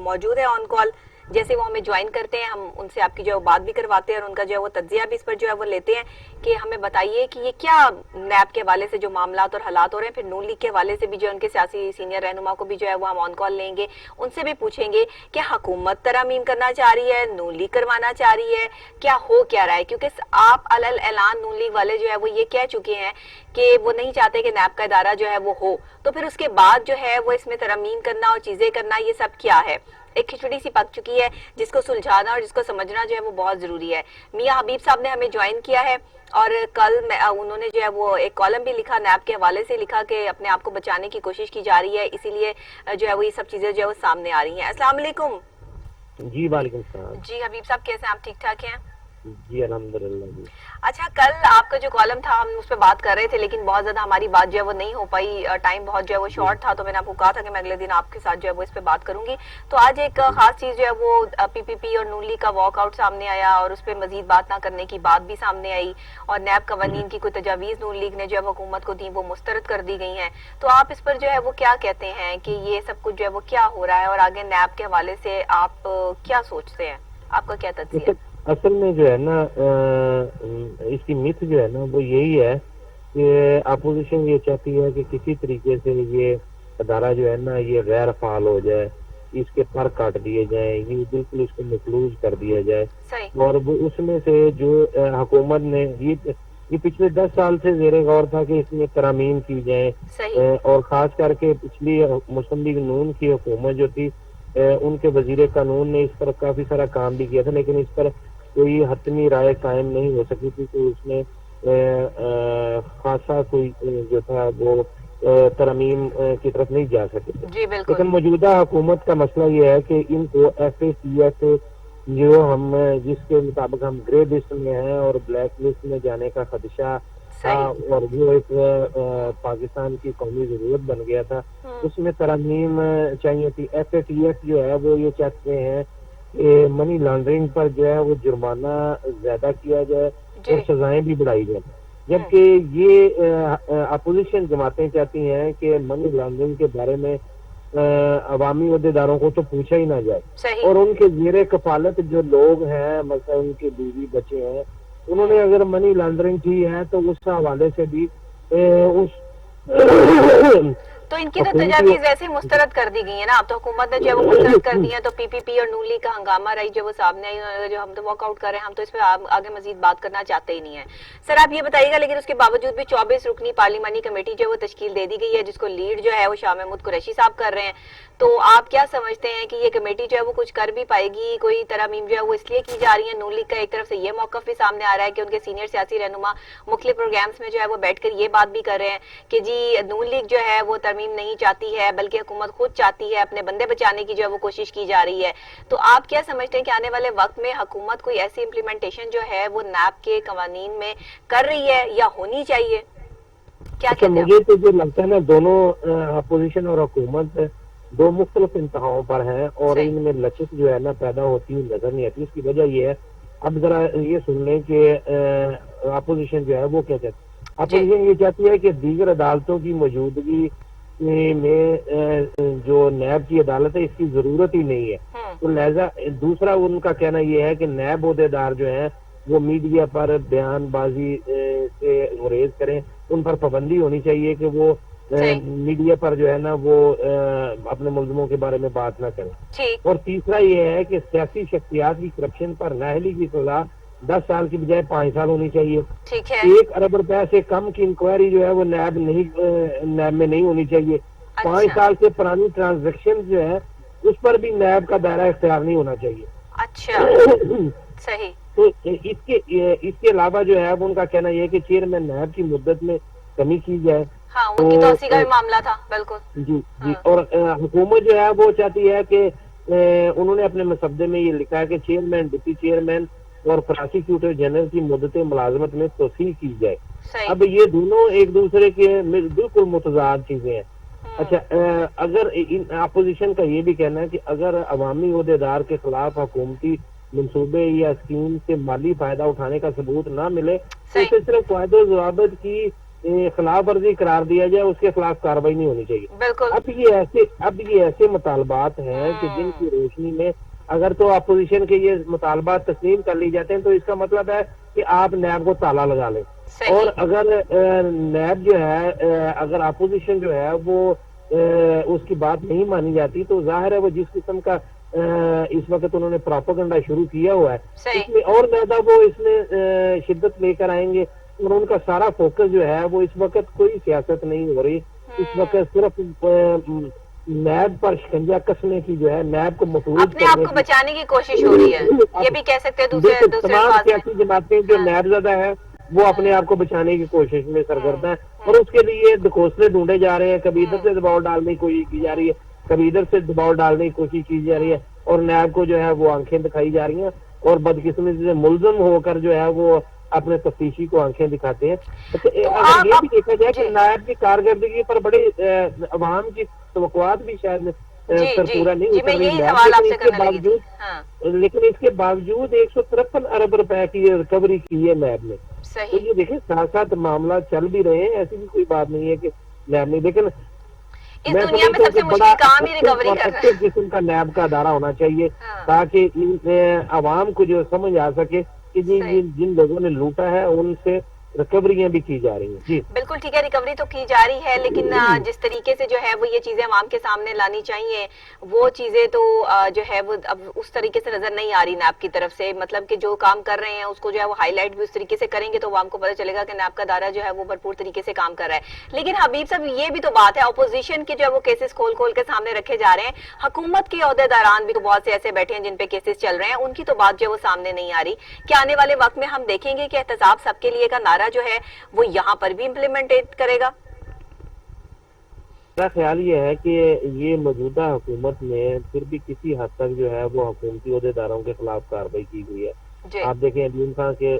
موجود ہے آن کال. جیسے وہ ہمیں جوائن کرتے ہیں ہم ان سے آپ کی جو ہے بات بھی کرواتے ہیں اور ان کا جو ہے وہ تجزیہ بھی اس پر جو ہے وہ لیتے ہیں کہ ہمیں بتائیے کہ یہ کیا نیب کے حوالے سے جو معاملات اور حالات ہو رہے ہیں. پھر نون لیگ کے حوالے سے بھی جو ہے ان کے سیاسی سینئر رہنما کو بھی جو ہے وہ ہم آن کال لیں گے, ان سے بھی پوچھیں گے کہ حکومت ترامیم کرنا چاہ رہی ہے, نون لیگ کروانا چاہ رہی ہے, کیا ہو کیا رہا ہے. کیونکہ آپ علی اعلان نون لیگ والے جو ہے وہ یہ کہہ چکے ہیں کہ وہ نہیں چاہتے کہ نیب کا ادارہ جو ہے وہ ہو, تو پھر اس کے بعد جو ہے وہ اس میں ترامیم کرنا اور چیزیں کرنا یہ سب کیا ہے. ایک کھچڑی سی پک چکی ہے جس کو سلجھانا اور جس کو سمجھنا جو ہے وہ بہت ضروری ہے. میاں حبیب صاحب نے ہمیں جوائن کیا ہے اور کل انہوں نے جو ہے وہ ایک کالم بھی لکھا, نیب کے حوالے سے لکھا کہ اپنے آپ کو بچانے کی کوشش کی جا رہی ہے, اسی لیے جو ہے وہ یہ سب چیزیں جو ہے وہ سامنے آ رہی ہیں. السلام علیکم. جی وعلیکم السلام. جی حبیب صاحب کیسے ہیں آپ, ٹھیک ٹھاک ہیں؟ جی الحمدللہ. جی اچھا, کل آپ کا جو کالم تھا ہم اس پہ بات کر رہے تھے لیکن بہت زیادہ ہماری بات جو ہے وہ نہیں ہو پائی, ٹائم بہت جو ہے وہ شارٹ تھا, تو میں نے آپ کو کہا تھا کہ میں اگلے دن آپ کے ساتھ جو ہے وہ اس پہ بات کروں گی. تو آج ایک خاص چیز جو ہے وہ پی پی پی اور نون لیگ کا واک آؤٹ سامنے آیا اور اس پہ مزید بات نہ کرنے کی بات بھی سامنے آئی, اور نیب قوانین کی کوئی تجاویز نون لیگ نے جو ہے حکومت کو دی وہ مسترد کر دی گئی ہیں. تو آپ اس پر جو ہے وہ کیا کہتے ہیں کہ یہ سب کچھ جو ہے وہ کیا ہو رہا ہے, اور آگے نیب کے حوالے سے آپ کیا سوچتے ہیں, آپ کا کیا تجزیہ ہے؟ اصل میں جو ہے نا اس کی مت جو ہے نا وہ یہی ہے کہ اپوزیشن یہ چاہتی ہے کہ کسی طریقے سے یہ ادارہ جو ہے نا یہ غیر فعال ہو جائے, اس کے پر کاٹ دیے جائیں, یہ بالکل اس کو مفلوج کر دیا جائے. اور وہ اس میں سے جو حکومت نے یہ پچھلے 10 سال سے زیر غور تھا کہ اس میں ترامیم کی جائیں, اور خاص کر کے پچھلی مسلم لیگ نون کی حکومت جو تھی ان کے وزیر قانون نے اس پر کافی سارا کام بھی کیا تھا, لیکن اس پر کوئی حتمی رائے قائم نہیں ہو سکی تھی کہ اس میں خاصا کوئی جو تھا وہ ترمیم کی طرف نہیں جا سکے تھے. لیکن موجودہ حکومت کا مسئلہ یہ ہے کہ ان کو ایف اے ٹی ایف جو ہم جس کے مطابق ہم گرے لسٹ میں ہیں اور بلیک لسٹ میں جانے کا خدشہ تھا, اور وہ ایک پاکستان کی قومی ضرورت بن گیا تھا, اس میں ترمیم چاہیے تھی. ایف اے ٹی ایف جو ہے وہ یہ چاہتے ہیں کہ منی لانڈرنگ پر جو ہے وہ جرمانہ زیادہ کیا جائے اور سزائیں بھی بڑھائی جائیں, جبکہ یہ اپوزیشن جماعتیں چاہتی ہیں کہ منی لانڈرنگ کے بارے میں عوامی عہدیداروں کو تو پوچھا ہی نہ جائے, اور ان کے زیر کفالت جو لوگ ہیں مثلا ان کے بیوی بچے ہیں انہوں نے اگر منی لانڈرنگ کی ہے تو اس حوالے سے بھی اس تو ان کی تو تجاویز ایسے مسترد کر دی گئی ہیں نا. اب تو حکومت نے جو وہ مسترد کر دی ہیں تو پی پی پی اور نون لیگ کا ہنگامہ رہی جو وہ سامنے آئی, جو ہم تو واک آؤٹ کر رہے ہیں, ہم تو اس پہ آگے مزید بات کرنا چاہتے ہی نہیں ہیں. سر آپ یہ بتائیے گا, لیکن اس کے باوجود بھی 24 رکنی پارلیمانی کمیٹی جو وہ تشکیل دے دی گئی ہے جس کو لیڈ جو ہے وہ شاہ محمود قریشی صاحب کر رہے ہیں, تو آپ کیا سمجھتے ہیں کہ یہ کمیٹی جو ہے وہ کچھ کر بھی پائے گی؟ کوئی ترامیم جو ہے وہ اس لیے کی جا رہی ہے, نون لیگ کا ایک طرف سے یہ موقف بھی سامنے آ رہا ہے کہ ان کے سینئر سیاسی رہنما مختلف پروگرامز میں جو ہے وہ بیٹھ کر یہ بات بھی کر رہے ہیں کہ جی نون لیگ جو ہے وہ ترمیم نہیں چاہتی ہے بلکہ حکومت خود چاہتی ہے, اپنے بندے بچانے کی جو ہے وہ کوشش کی جا رہی ہے. تو آپ کیا سمجھتے ہیں کہ آنے والے وقت میں حکومت کوئی ایسی امپلیمنٹیشن جو ہے وہ نیب کے قوانین میں کر رہی ہے یا ہونی چاہیے؟ کیا کہتے ہیں؟ مجھے تو جو لگتا ہے نا دونوں اپوزیشن اور حکومت دو مختلف انتہاؤں پر ہیں, اور ان میں لچک جو ہے نا پیدا ہوتی ہوئی نظر نہیں آتی. اس کی وجہ یہ ہے, اب ذرا یہ سن لیں کہ اپوزیشن جو ہے وہ کیا چاہتی ہے. اپوزیشن یہ چاہتی ہے کہ دیگر عدالتوں کی موجودگی میں جو نیب کی عدالت ہے اس کی ضرورت ہی نہیں ہے, تو لہذا دوسرا ان کا کہنا یہ ہے کہ نیب عہدیدار جو ہیں وہ میڈیا پر بیان بازی سے گریز کریں, ان پر پابندی ہونی چاہیے کہ وہ میڈیا پر جو ہے نا وہ اپنے ملزموں کے بارے میں بات نہ کریں. اور تیسرا یہ ہے کہ سیاسی شخصیات کی کرپشن پر نااہلی کی سزا 10 سال کی بجائے 5 سال ہونی چاہیے. 1 ارب روپے سے کم کی انکوائری جو ہے وہ نیب میں نہیں ہونی چاہیے. 5 سال سے پرانی ٹرانزیکشن جو ہے اس پر بھی نیب کا دائرہ اختیار نہیں ہونا چاہیے. اچھا صحیح. تو اس کے علاوہ جو ہے ان کا کہنا یہ ہے کہ چیئرمین نیب کی مدت میں کمی کی جائے. ہاں ان کی توسیع کا بھی معاملہ تھا. بالکل جی جی. اور حکومت جو ہے وہ چاہتی ہے کہ انہوں نے اپنے مسودے میں یہ لکھا ہے کہ چیئرمین ڈپٹی چیئرمین اور پراسیکیوٹر جنرل کی مدت ملازمت میں توسیع کی جائے. اب یہ دونوں ایک دوسرے کے بالکل متضاد چیزیں ہیں. اچھا, اگر اپوزیشن کا یہ بھی کہنا ہے کہ اگر عوامی عہدیدار کے خلاف حکومتی منصوبے یا اسکیم سے مالی فائدہ اٹھانے کا ثبوت نہ ملے تو اسے صرف قواعد و ضوابط کی خلاف ورزی قرار دیا جائے اس کے خلاف کارروائی نہیں ہونی چاہیے. بالکل. اب یہ ایسے مطالبات ہیں کہ جن کی روشنی میں اگر تو اپوزیشن کے یہ مطالبات تسلیم کر لی جاتے ہیں تو اس کا مطلب ہے کہ آپ نیب کو تالا لگا لیں. اور اگر نیب جو ہے اگر اپوزیشن جو ہے وہ اس کی بات نہیں مانی جاتی تو ظاہر ہے وہ جس قسم کا اس وقت انہوں نے پراپیگنڈا شروع کیا ہوا ہے اس میں اور زیادہ وہ اس میں شدت لے کر آئیں گے. اور ان کا سارا فوکس جو ہے وہ اس وقت کوئی سیاست نہیں ہو رہی, اس وقت صرف نیب پر شکنجہ کسنے کی جو ہے نیب کو مفروض اپنے آپ کو بچانے کی کوشش ہو رہی ہے, یہ بھی کہہ سکتے ہیں. دوسرے تمام سیاسی جماعتیں جو نیب زدہ ہے وہ اپنے آپ کو بچانے کی کوشش میں سرگرم ہے اور اس کے لیے دکوسلے ڈھونڈے جا رہے ہیں. کبھی ادھر سے دباؤ ڈالنے کی کوشش کی جا رہی ہے, کبھی ادھر سے دباؤ ڈالنے کی کوشش کی جا رہی ہے اور نیب کو جو ہے وہ آنکھیں دکھائی جا رہی ہیں اور بدقسمتی سے ملزم ہو کر جو ہے وہ اپنے تفتیشی کو آنکھیں دکھاتے ہیں. اگر یہ بھی دیکھا جائے کہ نیب کی کارکردگی پر بڑے عوام کی توقعات بھی شاید پورا نہیں اتر رہی, لیکن اس کے باوجود 153 ارب روپے کی ریکوری کی ہے نیب نے. تو یہ دیکھیں ساتھ ساتھ معاملہ چل بھی رہے ہیں, ایسی بھی کوئی بات نہیں ہے کہ نیب نہیں. لیکن اس دنیا میں سب سے مشکل کام ہی ریکوری کرنا ہے. قسم کا نیب کا ادارہ ہونا چاہیے تاکہ عوام کو جو سمجھ آ سکے کہ جن لوگوں نے لوٹا ہے ان سے ریکوریاں بھی کی جا رہی ہیں. جی بالکل ٹھیک ہے, ریکوری تو کی جا رہی ہے, لیکن جس طریقے سے جو ہے وہ یہ چیزیں عوام کے سامنے لانی چاہیے وہ چیزیں تو جو ہے وہ اب اس طریقے سے نظر نہیں آ رہی نیب کی طرف سے. مطلب کہ جو کام کر رہے ہیں اس کو جو ہے وہ ہائی لائٹ بھی اس طریقے سے کریں گے تو عوام کو پتہ چلے گا کہ نیب کا دائرہ جو ہے وہ بھرپور طریقے سے کام کر رہا ہے. لیکن حبیب صاحب یہ بھی تو بات ہے, اپوزیشن کے جو ہے وہ کیسز کھول کھول کے سامنے رکھے جا رہے ہیں, حکومت کے عہدے داران بھی تو بہت سے ایسے بیٹھے ہیں جن پہ کیسز چل رہے ہیں, ان کی تو بات جو ہے وہ سامنے نہیں آ رہی. کہ آنے والے وقت میں ہم دیکھیں گے کہ احتساب سب کے لیے کا نعرہ جو ہے وہ یہاں پر بھی امپلیمنٹ کرے گا؟ میرا خیال یہ ہے کہ یہ موجودہ حکومت میں پھر بھی کسی حد تک جو ہے وہ حکومتی عہدے داروں کے خلاف کارروائی کی گئی ہے. آپ دیکھیں علیم خان کے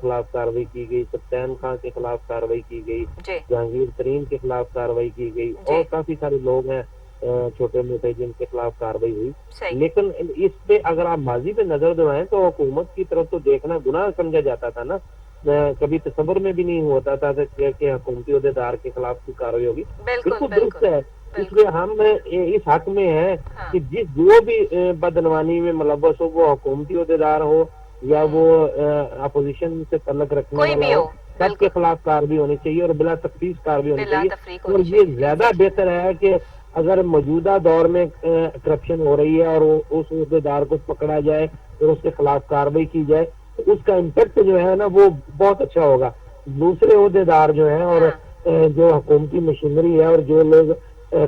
خلاف کارروائی کی گئی, سفین خان کے خلاف کارروائی کی گئی, جہانگیر ترین کے خلاف کارروائی کی گئی اور کافی سارے لوگ ہیں چھوٹے موٹے جن کے خلاف کارروائی ہوئی. لیکن اس پہ اگر آپ ماضی پہ نظر دوڑائیں تو حکومت کی طرف تو دیکھنا گناہ سمجھا جاتا تھا نا, کبھی تصور میں بھی نہیں ہوتا تھا کہ حکومتی عہدے دار کے خلاف کی کارروائی ہوگی. بالکل درست ہے, اس لیے ہم اس حق میں ہیں کہ جو بھی بدعنوانی میں ملوث ہو وہ حکومتی عہدے دار ہو یا وہ اپوزیشن سے تعلق رکھنے والا ہو, سب کے خلاف کارروائی ہونی چاہیے اور بلا تفریق کارروائی ہونی چاہیے. اور یہ زیادہ بہتر ہے کہ اگر موجودہ دور میں کرپشن ہو رہی ہے اور اس عہدے دار کو پکڑا جائے اور اس کے خلاف کارروائی کی جائے تو اس کا امپیکٹ جو ہے نا وہ بہت اچھا ہوگا. دوسرے عہدے دار جو ہیں اور جو حکومتی مشینری ہے اور جو لوگ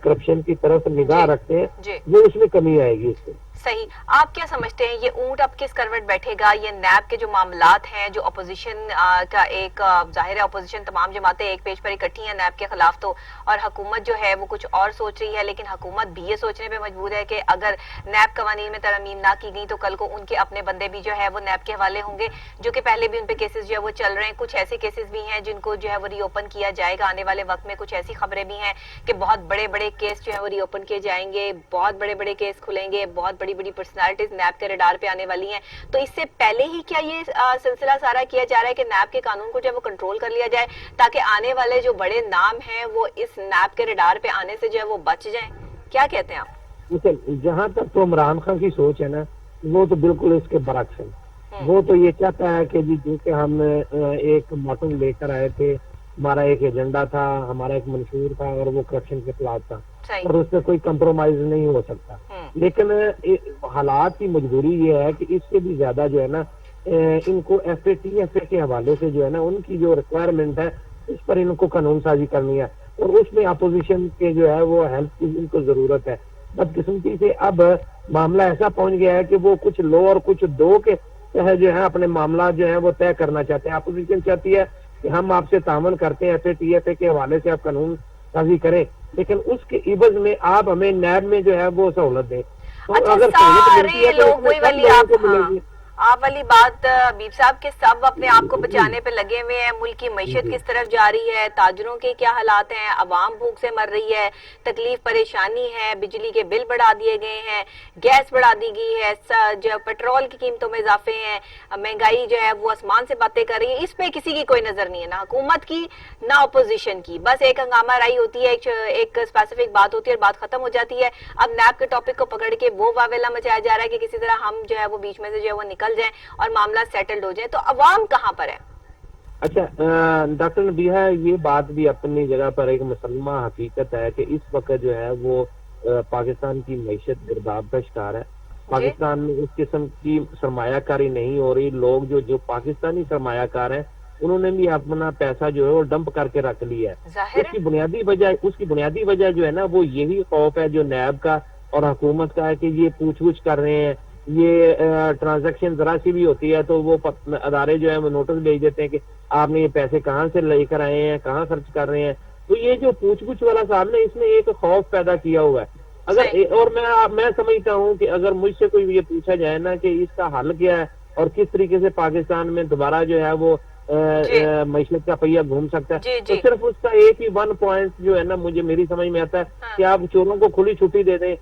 کرپشن کی طرف نگاہ رکھتے ہیں وہ اس میں کمی آئے گی. اس سے صحیح. آپ کیا سمجھتے ہیں یہ اونٹ اب کس کروٹ بیٹھے گا؟ یہ نیب کے جو معاملات ہیں جو اپوزیشن کا ایک ظاہر ہے اپوزیشن تمام جماعتیں ایک پیج پر اکٹھی ہیں نیب کے خلاف تو, اور حکومت جو ہے وہ کچھ اور سوچ رہی ہے, لیکن حکومت بھی یہ سوچنے پہ مجبور ہے کہ اگر نیب قوانین میں ترمیم نہ کی گئی تو کل کو ان کے اپنے بندے بھی جو ہے وہ نیب کے حوالے ہوں گے, جو کہ پہلے بھی ان پہ کیسز جو ہے وہ چل رہے ہیں. کچھ ایسے کیسز بھی ہیں جن کو جو ہے وہ ری اوپن کیا جائے گا آنے والے وقت میں. کچھ ایسی خبریں بھی ہیں کہ بہت بڑے بڑے کیس جو ہے وہ ری اوپن کیے جائیں گے, بہت بڑے بڑے کیس کھلیں گے, بہت بڑی بڑی پرسنالٹیز نیب کے ریڈار پہ آنے والی ہیں. تو اس سے پہلے ہی کیا یہ سلسلہ سارا کیا جا رہا ہے کہ نیب کے قانون کو جو ہے وہ کنٹرول کر لیا جائے تاکہ آنے والے جو بڑے نام ہیں وہ اس نیب کے ریڈار پہ آنے سے جو ہے وہ بچ جائیں؟ کیا کہتے ہیں آپ؟ جہاں تک تو عمران خان کی سوچ ہے نا وہ تو بالکل اس کے برعکس ہے. وہ تو یہ چاہتا ہے کہ جو کہ ہم ایک موٹو لے کر آئے تھے, ہمارا ایک ایجنڈا تھا, ہمارا ایک منشور تھا اور وہ کرپشن کے خلاف تھا اور اس سے کوئی کمپرومائز نہیں ہو سکتا. لیکن حالات کی مجبوری یہ ہے کہ اس سے بھی زیادہ جو ہے نا ان کو F A T F A کے حوالے سے جو ہے نا ان کی جو ریکوائرمنٹ ہے اس پر ان کو قانون سازی کرنی ہے اور اس میں اپوزیشن کے جو ہے وہ ہیلپ کی ان کو ضرورت ہے. بدقسمتی سے اب معاملہ ایسا پہنچ گیا ہے کہ وہ کچھ لو اور کچھ دو کے جو ہے اپنے معاملات جو ہیں وہ طے کرنا چاہتے ہیں. اپوزیشن چاہتی ہے کہ ہم آپ سے تعاون کرتے ہیں F A T F A کے حوالے سے آپ قانون سازی کریں, لیکن اس کے عوض میں آپ ہمیں نیب میں جو ہے وہ سہولت دیں. اور اگر سہولت ملتی ہے تو اس میں سب لوگوں کو ملے گی. آپ والی بات حبیب صاحب کے سب اپنے آپ کو بچانے پہ لگے ہوئے ہیں. ملک کی معیشت کس طرف جا رہی ہے, تاجروں کے کیا حالات ہیں, عوام بھوک سے مر رہی ہے, تکلیف پریشانی ہے, بجلی کے بل بڑھا دیے گئے ہیں, گیس بڑھا دی گئی ہے, جو پیٹرول کی قیمتوں میں اضافے ہیں, مہنگائی جو ہے وہ آسمان سے باتیں کر رہی ہے. اس پہ کسی کی کوئی نظر نہیں ہے, نہ حکومت کی نہ اپوزیشن کی. بس ایک ہنگامہ رائی ہوتی ہے, ایک اسپیسیفک بات ہوتی ہے اور بات ختم ہو جاتی ہے. اب نیب کے ٹاپک کو پکڑ کے وہ واویلا مچایا جا رہا ہے کہ کسی طرح ہم جو ہے وہ بیچ میں سے جو ہے وہ نکل جائیں اور معاملہ سیٹلڈ ہو جائیں. تو عوام کہاں پر ہے؟ اچھا ڈاکٹر نبیہہ, یہ بات بھی اپنی جگہ پر ایک مسلمہ حقیقت ہے کہ اس وقت جو ہے وہ پاکستان کی معیشت گرداب کا شکار ہے. پاکستان میں اس قسم کی سرمایہ کاری نہیں ہو رہی. لوگ جو پاکستانی سرمایہ کار ہیں انہوں نے بھی اپنا پیسہ جو ہے وہ ڈمپ کر کے رکھ لیا ہے. اس کی بنیادی وجہ جو ہے نا وہ یہی خوف ہے جو نیب کا اور حکومت کا ہے کہ یہ پوچھ گچھ کر رہے ہیں. یہ ٹرانزیکشن ذرا سی بھی ہوتی ہے تو وہ ادارے جو ہے وہ نوٹس بھیج دیتے ہیں کہ آپ نے یہ پیسے کہاں سے لے کر آئے ہیں, کہاں خرچ کر رہے ہیں. تو یہ جو پوچھ گچھ والا صاحب نے اس نے ایک خوف پیدا کیا ہوا ہے. اگر اور میں سمجھتا ہوں کہ اگر مجھ سے کوئی یہ پوچھا جائے نا کہ اس کا حل کیا ہے اور کس طریقے سے پاکستان میں دوبارہ جو ہے وہ معیشت کا پہیہ گھوم سکتا ہے, تو صرف اس کا ایک ہی ون پوائنٹ جو ہے نا میری سمجھ میں آتا ہے کہ آپ چوروں کو کھلی چھٹی دے دیں.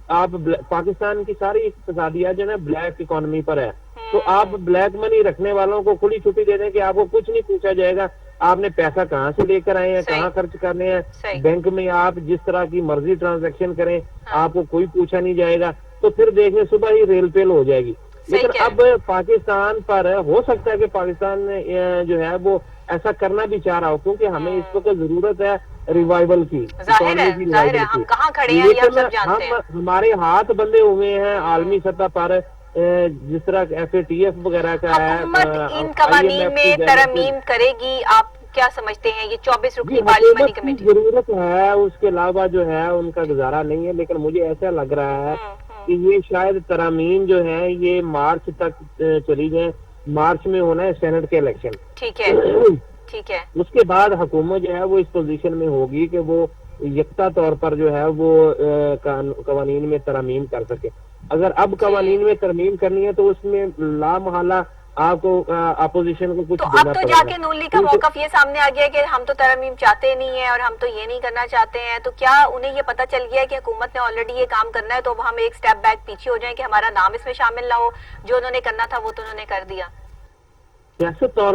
آپ پاکستان کی ساری اقتصادیات جو ہے نا بلیک اکانومی پر ہے, تو آپ بلیک منی رکھنے والوں کو کھلی چھٹی دے دیں کہ آپ کو کچھ نہیں پوچھا جائے گا آپ نے پیسہ کہاں سے لے کر آئے ہیں, کہاں خرچ کرنے ہیں. بینک میں آپ جس طرح کی مرضی ٹرانزیکشن کریں, آپ کو کوئی پوچھا نہیں جائے گا. تو پھر دیکھیں صبح ہی ریل پیل ہو جائے گی. لیکن اب پاکستان پر ہو سکتا ہے کہ پاکستان جو ہے وہ ایسا کرنا بھی چاہ رہا ہو, کیونکہ ہمیں اس وقت ضرورت ہے ریوائول کی, ظاہر ہے ہم کہاں کھڑے ہیں یہ ہم سب جانتے ہیں. ہمارے ہاتھ بندے ہوئے ہیں عالمی سطح پر, جس طرح FATF وغیرہ کا ہے. حکومت ان قوانین میں ترمیم کرے گی, آپ کیا سمجھتے ہیں؟ یہ 24 رکنی پارلیمانی کمیٹی ضرورت ہے, اس کے علاوہ جو ہے ان کا گزارا نہیں ہے. لیکن مجھے ایسا لگ رہا ہے کہ یہ شاید ترامیم جو ہے یہ مارچ تک چلی جائیں. مارچ میں ہونا ہے سینٹ کے الیکشن. ٹھیک ہے, ٹھیک ہے. اس کے بعد حکومت جو ہے وہ اس پوزیشن میں ہوگی کہ وہ یکتا طور پر جو ہے وہ قوانین میں ترامیم کر سکے. اگر اب قوانین میں ترمیم کرنی ہے تو اس میں لا محالہ آپ کو اپوزیشن کو کچھ دینا پڑے گا. تو اب تو جا کے نون لیگ کا موقف یہ سامنے آ گیا کہ ہم تو ترمیم چاہتے نہیں ہیں اور ہم تو یہ نہیں کرنا چاہتے ہیں. تو کیا انہیں یہ پتہ چل گیا ہے کہ حکومت نے آلریڈی یہ کام کرنا ہے, تو ہم ایک سٹیپ بیک پیچھے ہو جائیں کہ ہمارا نام اس میں شامل نہ ہو, جو انہوں نے کرنا تھا وہ تو انہوں نے کر دیا. سیاست طور